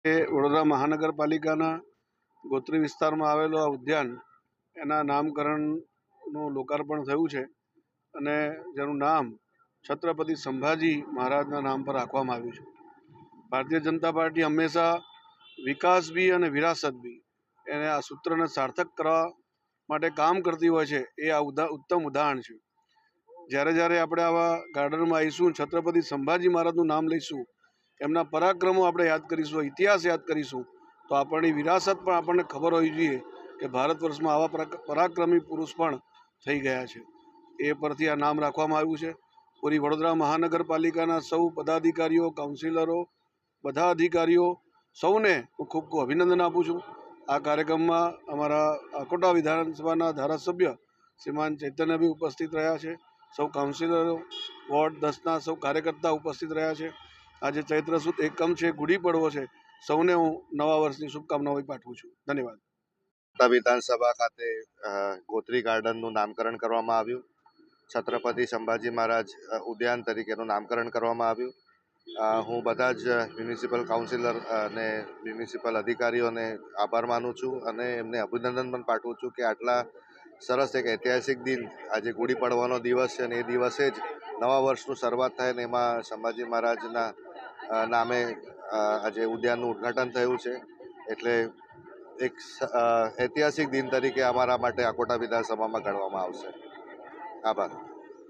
એ વડોદરા મહાનગરપાલિકાના ગોત્રી વિસ્તારમાં આવેલો આ ઉદ્યાન એના નામકરણનું લોકાર્પણ થયું છે અને જેનું નામ છત્રપતિ સંભાજી મહારાજના નામ પર રાખવામાં આવ્યું છે. ભારતીય જનતા પાર્ટી હંમેશા વિકાસ બી અને વિરાસત બી એને આ સૂત્રને સાર્થક કરવા માટે કામ કરતી હોય છે. એ આ ઉત્તમ ઉદાહરણ છે. જ્યારે જ્યારે આપણે આવા ગાર્ડનમાં આવીશું, છત્રપતિ સંભાજી મહારાજનું નામ લઈશું, એમના પરાક્રમો આપણે યાદ કરીશું, ઇતિહાસ યાદ કરીશું, તો આપણી વિરાસત પણ આપણને ખબર હોવી જોઈએ કે ભારત વર્ષમાં આવા પરાક્રમી પુરુષ પણ થઈ ગયા છે. એ પરથી આ નામ રાખવામાં આવ્યું છે. પૂરી વડોદરા મહાનગરપાલિકાના સૌ પદાધિકારીઓ, કાઉન્સિલરો, બધા અધિકારીઓ સૌને હું ખૂબ ખૂબ અભિનંદન આપું છું. આ કાર્યક્રમમાં અમારા આકોટા વિધાનસભાના ધારાસભ્ય શ્રીમાન ચૈતન્ય બી ઉપસ્થિત રહ્યા છે. સૌ કાઉન્સિલરો, વોર્ડ 10ના સૌ કાર્યકર્તા ઉપસ્થિત રહ્યા છે. આજે ચૈત્ર સુદ એકમ છે, ગુડી પડવો છે. સૌને હું નવા વર્ષની શુભકામનાઓ પાઠવું છું. ધન્યવાદ. વિધાનસભા ખાતે ગોત્રી ગાર્ડનનું નામકરણ કરવામાં આવ્યું. છત્રપતિ સંભાજી મહારાજ ઉદ્યાન તરીકેનું નામકરણ કરવામાં આવ્યું. હું બધા જ મ્યુનિસિપલ કાઉન્સિલર અને મ્યુનિસિપલ અધિકારીઓને આભાર માનું છું અને એમને અભિનંદન પણ પાઠવું છું કે આટલા સરસ એક ઐતિહાસિક દિન, આજે ગુડી પડવાનો દિવસ છે અને એ દિવસે જ નવા વર્ષનું શરૂઆત થાય ને એમાં સંભાજી મહારાજના નામે આજે ઉદ્યાનનું ઉદ્ઘાટન થયું છે. એટલે એક ઐતિહાસિક દિન તરીકે અમારા માટે આકોટા વિધાનસભામાં ગણવામાં આવશે. આભાર.